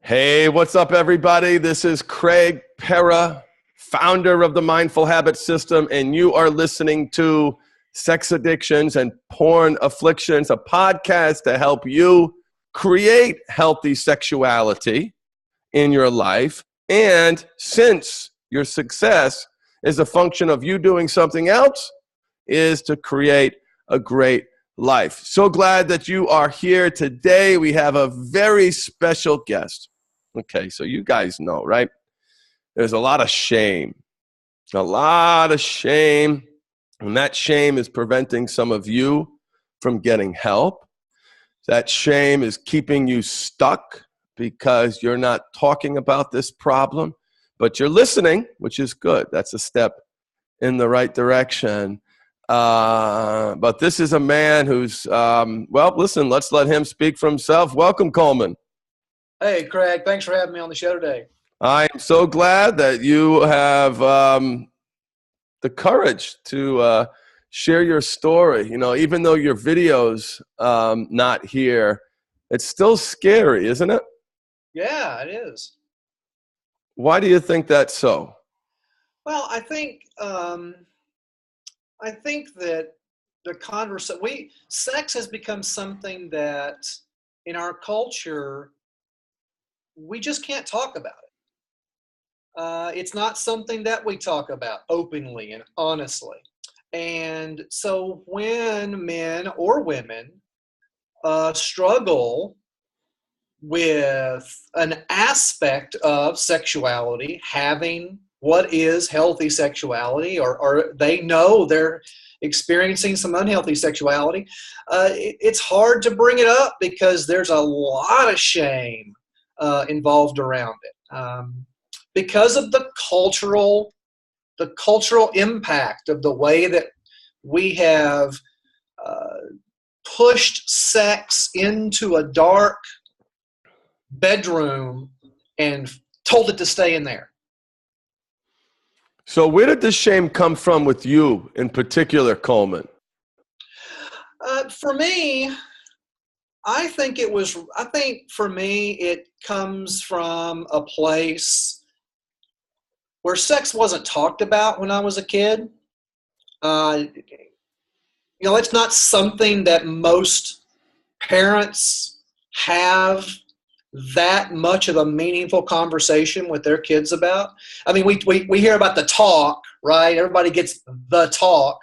Hey, what's up, everybody? This is Craig Pera, founder of the Mindful Habit System, and you are listening to Sex Addictions and Porn Afflictions, a podcast to help you create healthy sexuality in your life. And since your success is a function of you doing something else, is to create a great life. So glad that you are here today. We have a very special guest. Okay, so you guys know, right? There's a lot of shame, and that shame is preventing some of you from getting help. That shame is keeping you stuck because you're not talking about this problem, but you're listening, which is good. That's a step in the right direction. But this is a man who's, listen, let's let him speak for himself. Welcome, Coleman. Hey, Craig, thanks for having me on the show today. I am so glad that you have the courage to share your story. You know, even though your video's not here, it's still scary, isn't it? Yeah, it is. Why do you think that's so? Well, I think that sex has become something that in our culture we just can't talk about it. It's not something that we talk about openly and honestly. And so when men or women struggle with an aspect of sexuality, having what is healthy sexuality, or they know they're experiencing some unhealthy sexuality, it's hard to bring it up because there's a lot of shame involved around it, because of the cultural impact of the way that we have pushed sex into a dark bedroom and told it to stay in there. So where did this shame come from with you in particular, Coleman? For me, I think for me, it comes from a place where sex wasn't talked about when I was a kid. It's not something that most parents have that much of a meaningful conversation with their kids about. I mean, we hear about the talk, right? Everybody gets the talk.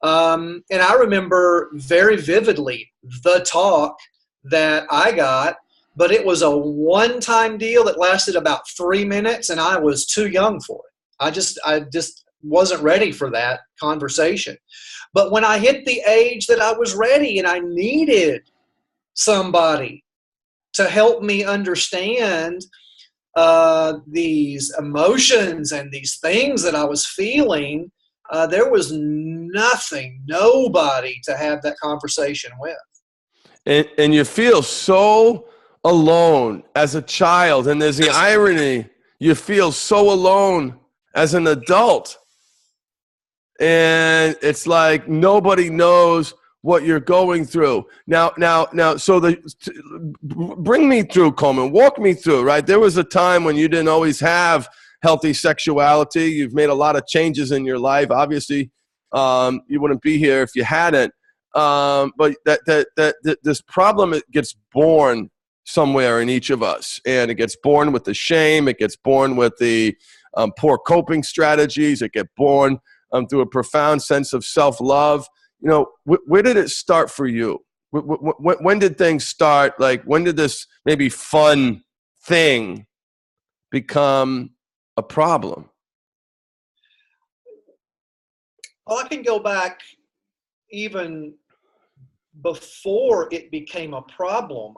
And I remember very vividly the talk that I got, but it was a one-time deal that lasted about 3 minutes, and I was too young for it. I just wasn't ready for that conversation. But when I hit the age that I was ready and I needed somebody to help me understand these emotions and these things that I was feeling, there was nobody to have that conversation with. And you feel so alone as a child. And there's the irony, you feel so alone as an adult. And it's like nobody knows what you're going through. Now, bring me through, Coleman. Walk me through, right? There was a time when you didn't always have healthy sexuality. You've made a lot of changes in your life. Obviously, you wouldn't be here if you hadn't. But this problem, it gets born somewhere in each of us. And it gets born with the shame. It gets born with the poor coping strategies. It gets born through a profound sense of self-love. You know, where did it start for you? When did things start? Like, when did this maybe fun thing become a problem? Well, I can go back even before it became a problem.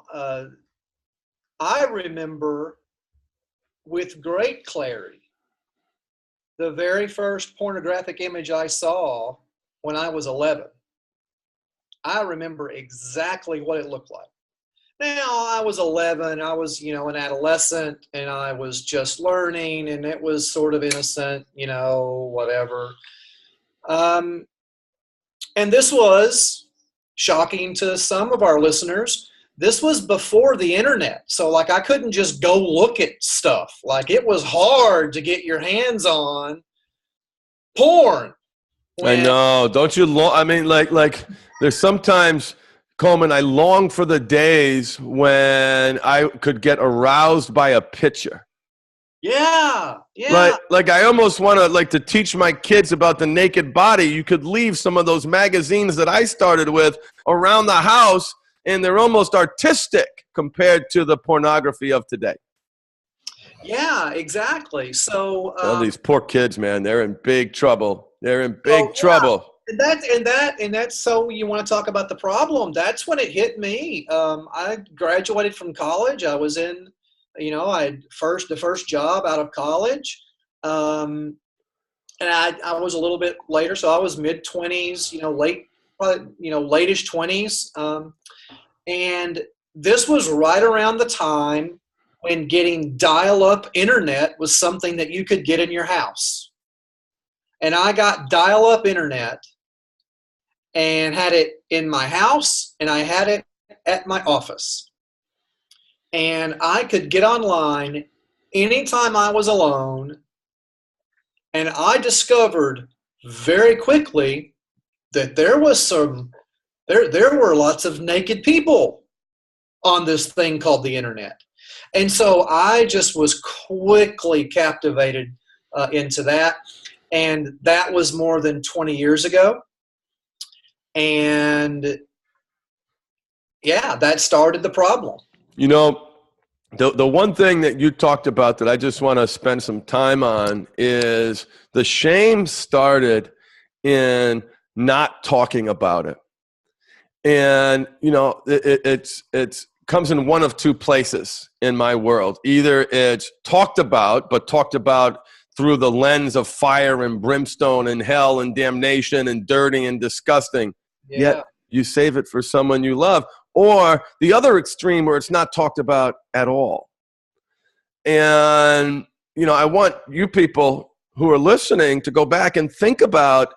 I remember with great clarity the very first pornographic image I saw when I was 11. I remember exactly what it looked like. Now, I was 11, I was, an adolescent, and I was just learning, and it was sort of innocent, whatever. And this was shocking to some of our listeners, this was before the internet. So like I couldn't just go look at stuff. Like it was hard to get your hands on porn. I know. Don't you I mean, like there's sometimes, Coleman, I long for the days when I could get aroused by a picture. Yeah. Like I almost want to teach my kids about the naked body. You could leave some of those magazines that I started with around the house, and they're almost artistic compared to the pornography of today. Yeah, exactly. So these poor kids, man, they're in big trouble. They're in big trouble. And that's so you want to talk about the problem. That's when it hit me. I graduated from college. I was in, I had the first job out of college. And I was a little bit later, so I was mid-20s, late-ish 20s. And this was right around the time when getting dial-up internet was something that you could get in your house. And I got dial-up internet and had it in my house, and I had it at my office. And I could get online anytime I was alone. And I discovered very quickly that there were lots of naked people on this thing called the internet. And so I just was quickly captivated into that. And that was more than 20 years ago. And yeah, that started the problem. The one thing that you talked about that I just want to spend some time on is the shame started in not talking about it. And, it's comes in one of two places in my world. Either it's talked about, but talked about through the lens of fire and brimstone and hell and damnation and dirty and disgusting. Yeah. Yet you save it for someone you love. Or the other extreme where it's not talked about at all. And, I want you people who are listening to go back and think about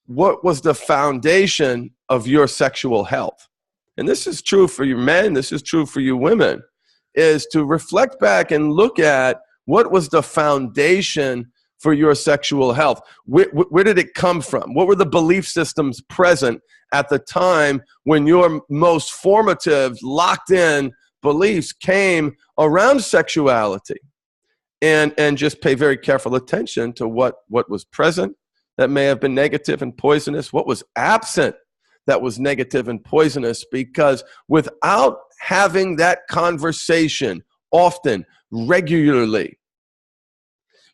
what was the foundation of your sexual health. And this is true for you men, this is true for you women, is to reflect back and look at what was the foundation for your sexual health. Where did it come from? What were the belief systems present at the time when your most formative, locked in beliefs came around sexuality? And just pay very careful attention to what was present that may have been negative and poisonous, what was absent that was negative and poisonous, because without having that conversation often, regularly,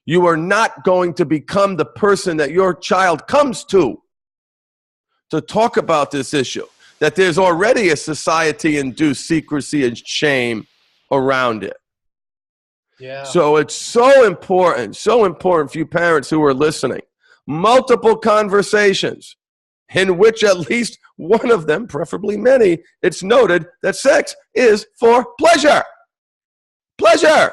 you are not going to become the person that your child comes to talk about this issue, that there's already a society-induced secrecy and shame around it. Yeah. So it's so important for you parents who are listening. Multiple conversations in which at least one of them, preferably many, it's noted that sex is for pleasure. Pleasure.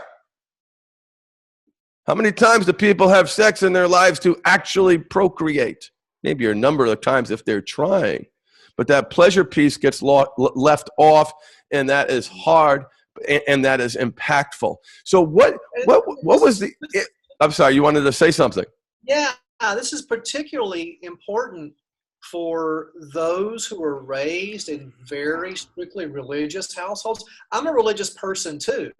How many times do people have sex in their lives to actually procreate? Maybe a number of times if they're trying. But that pleasure piece gets left off, and that is hard, and that is impactful. So what was the... I'm sorry, you wanted to say something. Yeah, this is particularly important for those who are raised in very strictly religious households. I'm a religious person too.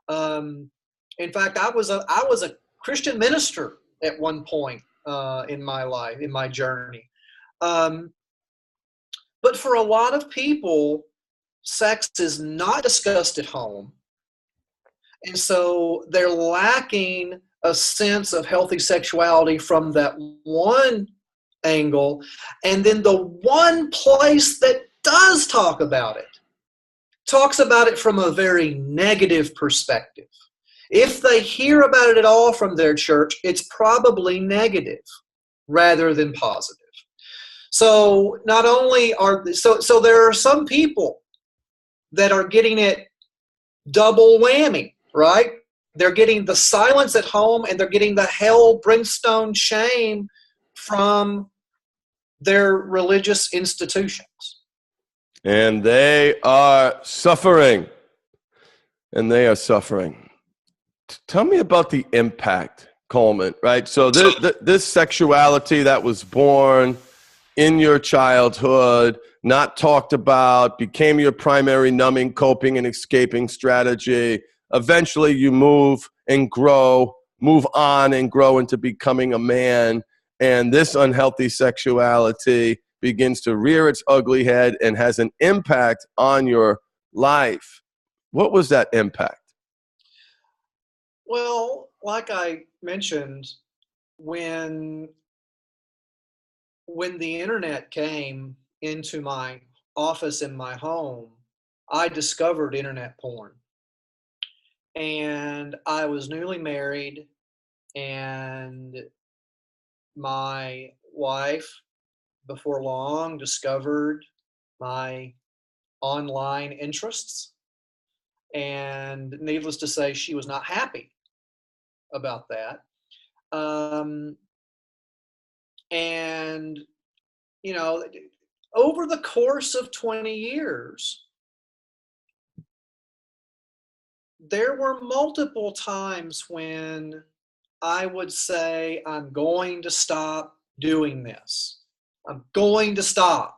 In fact, I was a Christian minister at one point in my life, in my journey. But for a lot of people, sex is not discussed at home. And so they're lacking a sense of healthy sexuality from that one angle. And then the one place that does talks about it from a very negative perspective. If they hear about it at all from their church, it's probably negative rather than positive. So not only so there are some people that are getting it double whammy, right? They're getting the silence at home, and they're getting the hell brimstone shame from their religious institutions. And they are suffering. And they are suffering. Tell me about the impact, Coleman, right? So this sexuality that was born in your childhood, not talked about, became your primary numbing, coping, and escaping strategy. Eventually you move and grow, move on and grow into becoming a man. And this unhealthy sexuality begins to rear its ugly head and has an impact on your life. What was that impact? Well, like I mentioned, when the internet came into my office in my home, I discovered internet porn. And I was newly married, and my wife, before long, discovered my online interests. And needless to say, she was not happy about that. Um, and, you know, over the course of 20 years, there were multiple times when I would say, I'm going to stop doing this. I'm going to stop.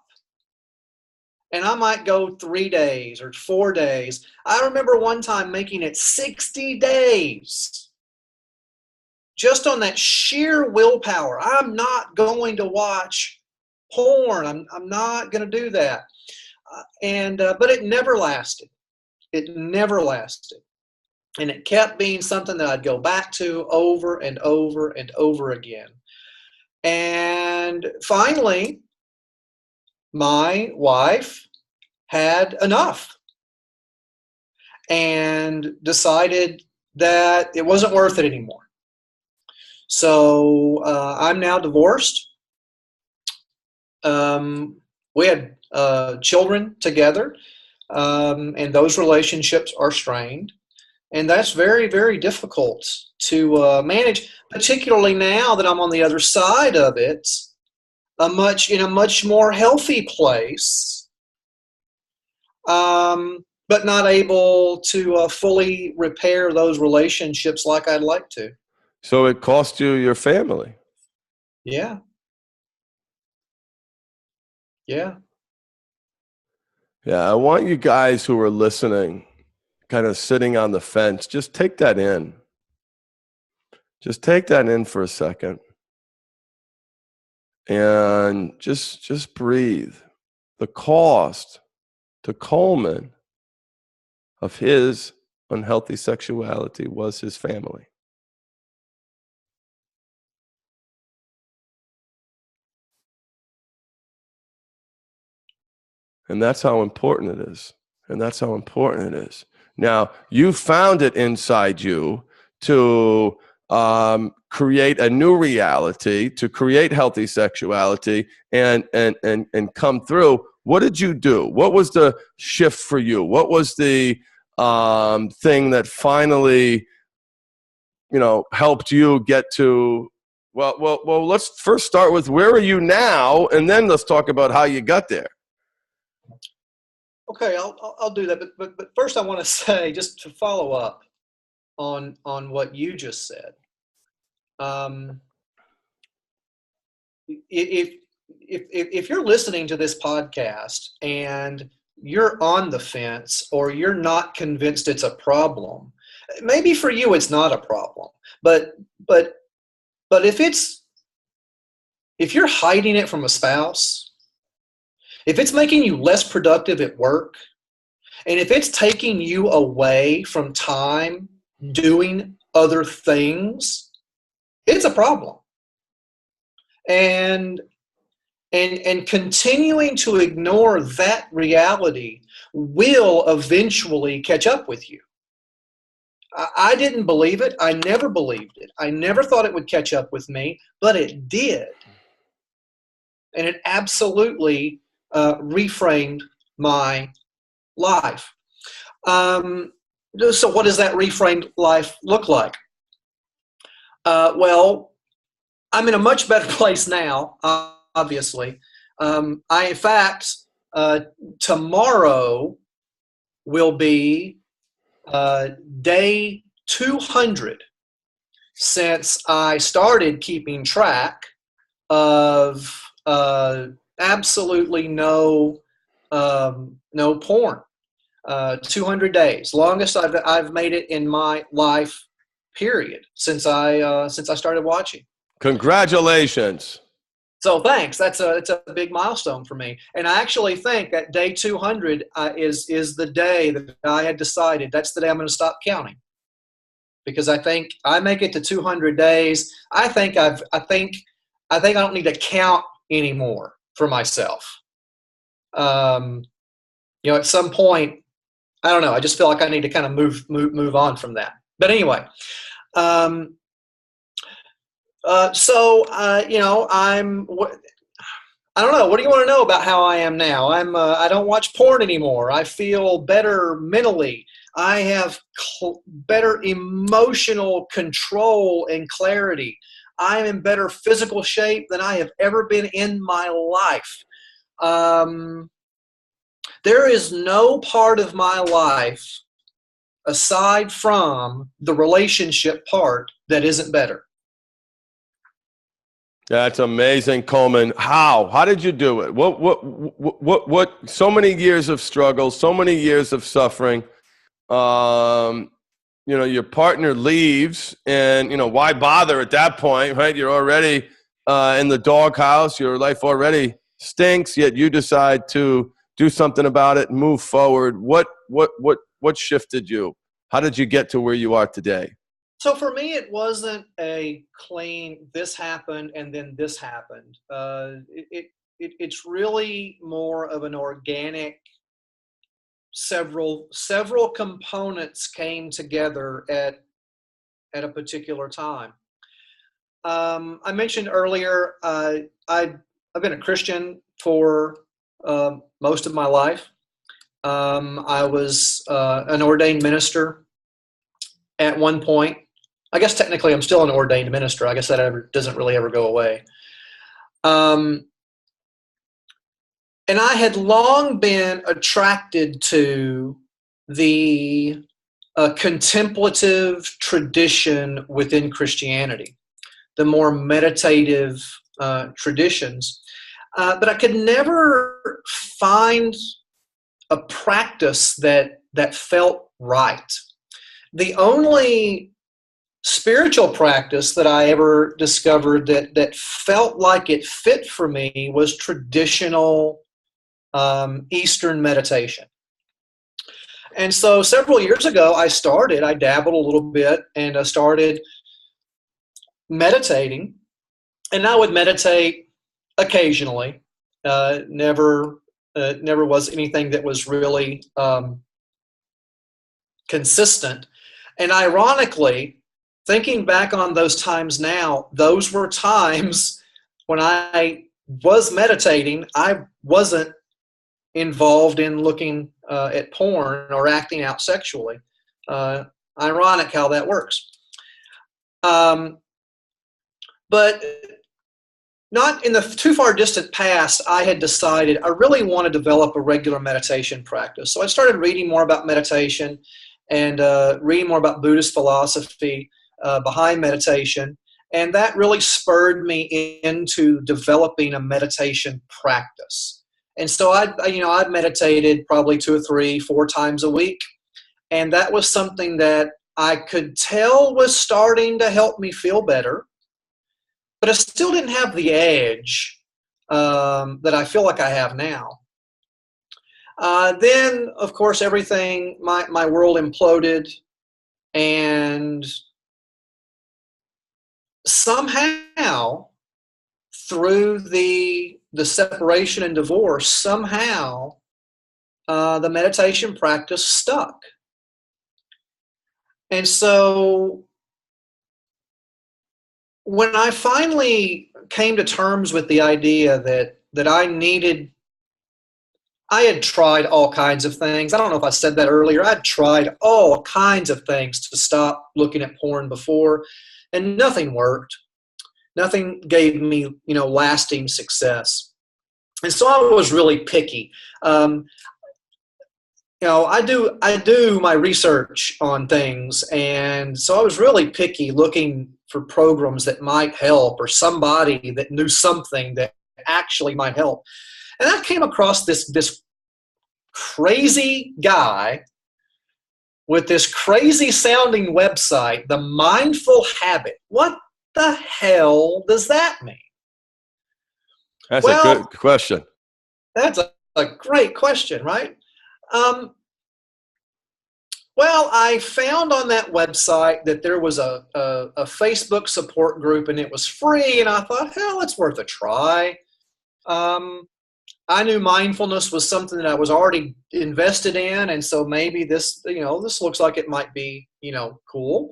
And I might go 3 days or 4 days. I remember one time making it 60 days just on that sheer willpower. I'm not going to watch porn. I'm not going to do that. But it never lasted. It never lasted. And it kept being something that I'd go back to over and over and over again. And finally, my wife had enough and decided that it wasn't worth it anymore. So I'm now divorced. We had children together, and those relationships are strained. And that's very, very difficult to manage, particularly now that I'm on the other side of it, in a much more healthy place, but not able to fully repair those relationships like I'd like to. So it cost you your family. Yeah. Yeah. Yeah, I want you guys who are listening, kind of sitting on the fence, just take that in. Just take that in for a second. And just breathe. The cost to Coleman of his unhealthy sexuality was his family. And that's how important it is. And that's how important it is. Now, you found it inside you to create a new reality, to create healthy sexuality and come through. What did you do? What was the shift for you? What was the thing that finally, helped you get to, well, let's first start with where are you now? And then let's talk about how you got there. Okay, I'll do that. But first, I want to say, just to follow up on what you just said. If you're listening to this podcast and you're on the fence or you're not convinced it's a problem, maybe for you it's not a problem. But if you're hiding it from a spouse, if it's making you less productive at work, and if it's taking you away from time doing other things, it's a problem. And continuing to ignore that reality will eventually catch up with you. I didn't believe it. I never believed it. I never thought it would catch up with me, but it did. And it absolutely reframed my life. So what does that reframed life look like? Well, I'm in a much better place now, obviously. I, in fact, Tomorrow will be day 200 since I started keeping track of absolutely no porn. 200 days, longest I've made it in my life, period, since I started watching. Congratulations. So thanks. It's a big milestone for me, and I actually think that day 200 is the day that I had decided that's the day I'm going to stop counting, because I think I make it to 200 days. I think I don't need to count anymore for myself. At some point, I don't know. I just feel like I need to kind of move on from that. But anyway, I don't know. What do you want to know about how I am now? I don't watch porn anymore. I feel better mentally. I have better emotional control and clarity. I am in better physical shape than I have ever been in my life. There is no part of my life aside from the relationship part that isn't better. That's amazing, Coleman. How did you do it? What, so many years of struggle, so many years of suffering. Your partner leaves, and, why bother at that point, right? You're already in the doghouse. Your life already stinks, yet you decide to do something about it and move forward. What shifted you? How did you get to where you are today? So for me, it wasn't a clean, this happened and then this happened. It's really more of an organic, several components came together at a particular time. I mentioned earlier, I've been a Christian for most of my life. I was an ordained minister at one point. I guess technically I'm still an ordained minister. I guess that doesn't really ever go away. And I had long been attracted to the contemplative tradition within Christianity, the more meditative traditions. But I could never find a practice that felt right. The only spiritual practice that I ever discovered that felt like it fit for me was traditional Eastern meditation. And so several years ago, I dabbled a little bit, and I started meditating. And I would meditate occasionally. Never was anything that was really consistent. And ironically, thinking back on those times now, those were times when I was meditating. I wasn't involved in looking at porn or acting out sexually. Ironic how that works. But not in the too far distant past, I had decided I really want to develop a regular meditation practice. So I started reading more about meditation and reading more about Buddhist philosophy behind meditation. And that really spurred me into developing a meditation practice. And so I meditated probably 2 or 3, 4 times a week. And that was something that I could tell was starting to help me feel better. But I still didn't have the edge that I feel like I have now. Then, of course, everything, my world imploded. And somehow, through the separation and divorce, somehow the meditation practice stuck. And so when I finally came to terms with the idea that I had tried all kinds of things. I don't know if I said that earlier. I'd tried all kinds of things to stop looking at porn before, and nothing worked. Nothing gave me, lasting success. And so I was really picky. I do my research on things, and so I was really picky, looking for programs that might help, or somebody that knew something that actually might help. And I came across this crazy guy with this crazy sounding website, The Mindful Habit. What the hell does that mean? That's a good question. That's a great question, right? Well, I found on that website that there was a Facebook support group, and it was free, and I thought, hell, it's worth a try. I knew mindfulness was something that I was already invested in, and so maybe this looks like it might be, cool.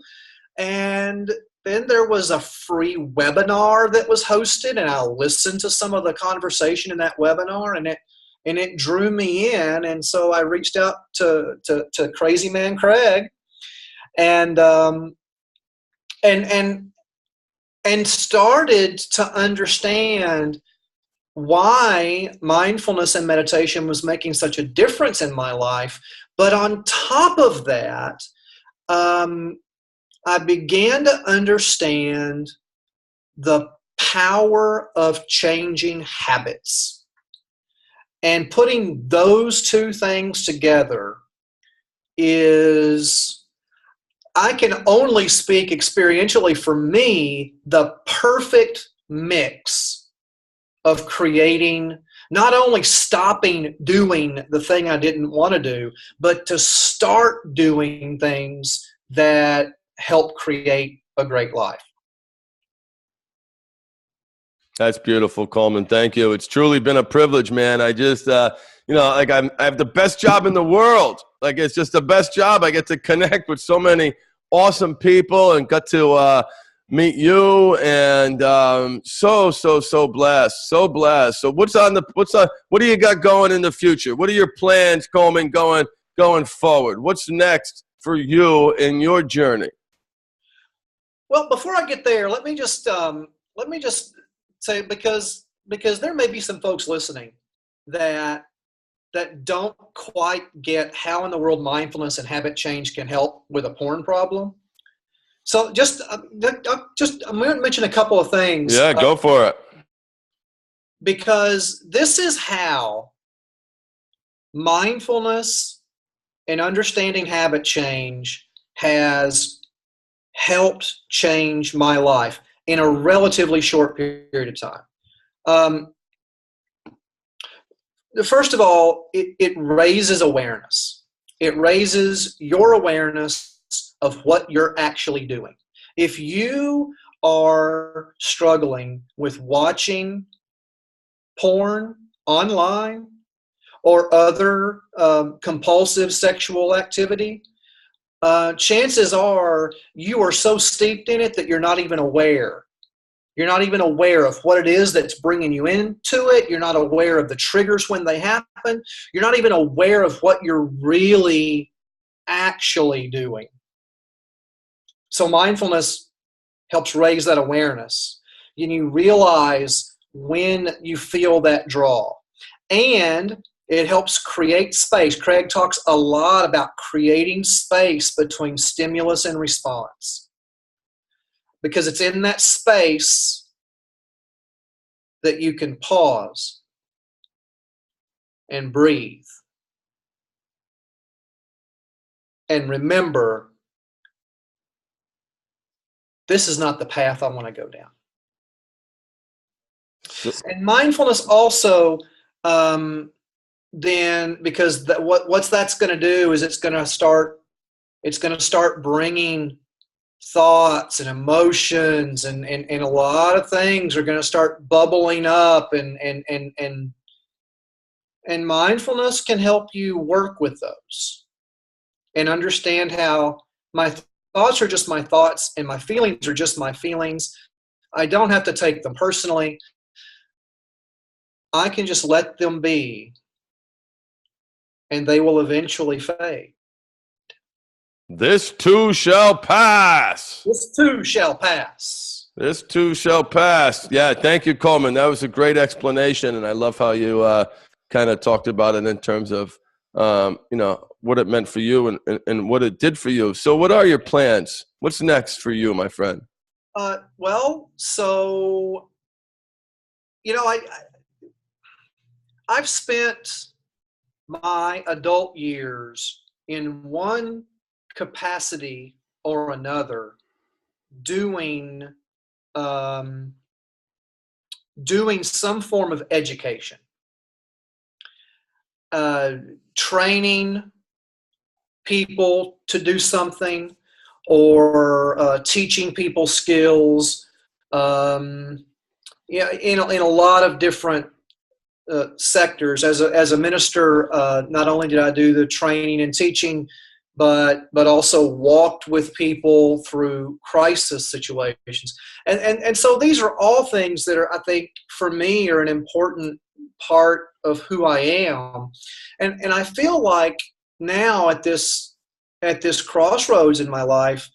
And then there was a free webinar that was hosted, and I listened to some of the conversation in that webinar, and it drew me in. And so I reached out to Crazy Man Craig, and started to understand why mindfulness and meditation was making such a difference in my life. But on top of that, I began to understand the power of changing habits. And putting those two things together is, I can only speak experientially, for me, the perfect mix of creating, not only stopping doing the thing I didn't want to do, but to start doing things that help create a great life. That's beautiful, Coleman. Thank you. It's truly been a privilege, man. I just, I have the best job in the world. Like, it's just the best job. I get to connect with so many awesome people, and got to meet you, and so blessed, so blessed. So what do you got going in the future? What are your plans, Coleman, going forward? What's next for you in your journey? Well, before I get there, let me just say, because there may be some folks listening that don't quite get how in the world mindfulness and habit change can help with a porn problem. So I'm going to mention a couple of things. Yeah, go for it. Because this is how mindfulness and understanding habit change has helped change my life in a relatively short period of time. First of all, it raises awareness. It raises your awareness of what you're actually doing. If you are struggling with watching porn online or other compulsive sexual activity, chances are you are so steeped in it that you're not even aware. You're not even aware of what it is that's bringing you into it. You're not aware of the triggers when they happen. You're not even aware of what you're really actually doing. So mindfulness helps raise that awareness. And you realize when you feel that draw. And it helps create space. Craig talks a lot about creating space between stimulus and response, because it's in that space that you can pause and breathe and remember, this is not the path I want to go down. And mindfulness also, then, because what's that's going to do is it's going to start bringing thoughts and emotions and a lot of things are going to start bubbling up, and mindfulness can help you work with those and understand how my thoughts are just my thoughts and my feelings are just my feelings. I don't have to take them personally. I can just let them be, and they will eventually fade. This too shall pass. This too shall pass. This too shall pass. Yeah, thank you, Coleman. That was a great explanation, and I love how you kind of talked about it in terms of what it meant for you and what it did for you. So, what are your plans? What's next for you, my friend? So I've spent my adult years in one capacity or another doing some form of education, training people to do something, or teaching people skills. In a lot of different sectors. As a minister, not only did I do the training and teaching, but also walked with people through crisis situations. And so these are all things that I think, for me, are an important part of who I am. And I feel like now at this crossroads in my life,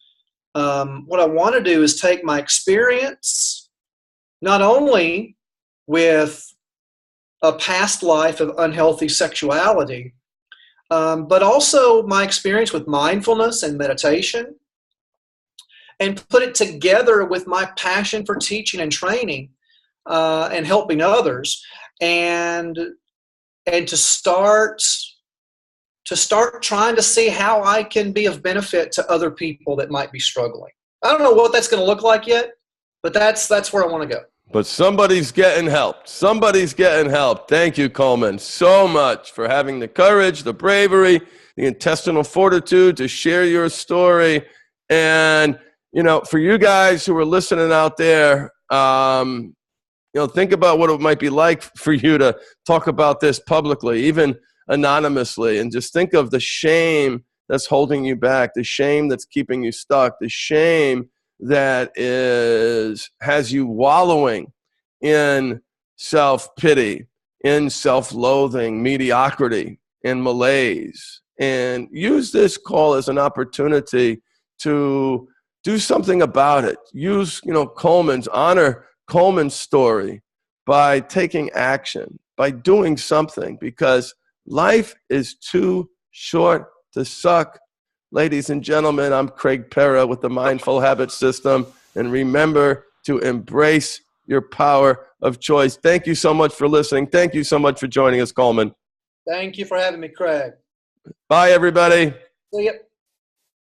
what I want to do is take my experience, not only with a past life of unhealthy sexuality, but also my experience with mindfulness and meditation, and put it together with my passion for teaching and training and helping others, and to start trying to see how I can be of benefit to other people that might be struggling. I don't know what that's going to look like yet, but that's where I want to go. But somebody's getting help. Somebody's getting help. Thank you, Coleman, so much for having the courage, the bravery, the intestinal fortitude to share your story. And, for you guys who are listening out there, think about what it might be like for you to talk about this publicly, even anonymously, and just think of the shame that's holding you back, the shame that's keeping you stuck, the shame that has you wallowing in self-pity, in self-loathing, mediocrity, and malaise. And use this call as an opportunity to do something about it. Use, honor Coleman's story by taking action, by doing something, because life is too short to suck. Ladies and gentlemen, I'm Craig Pera with the Mindful Habit System, and remember to embrace your power of choice. Thank you so much for listening. Thank you so much for joining us, Coleman. Thank you for having me, Craig. Bye, everybody. See ya.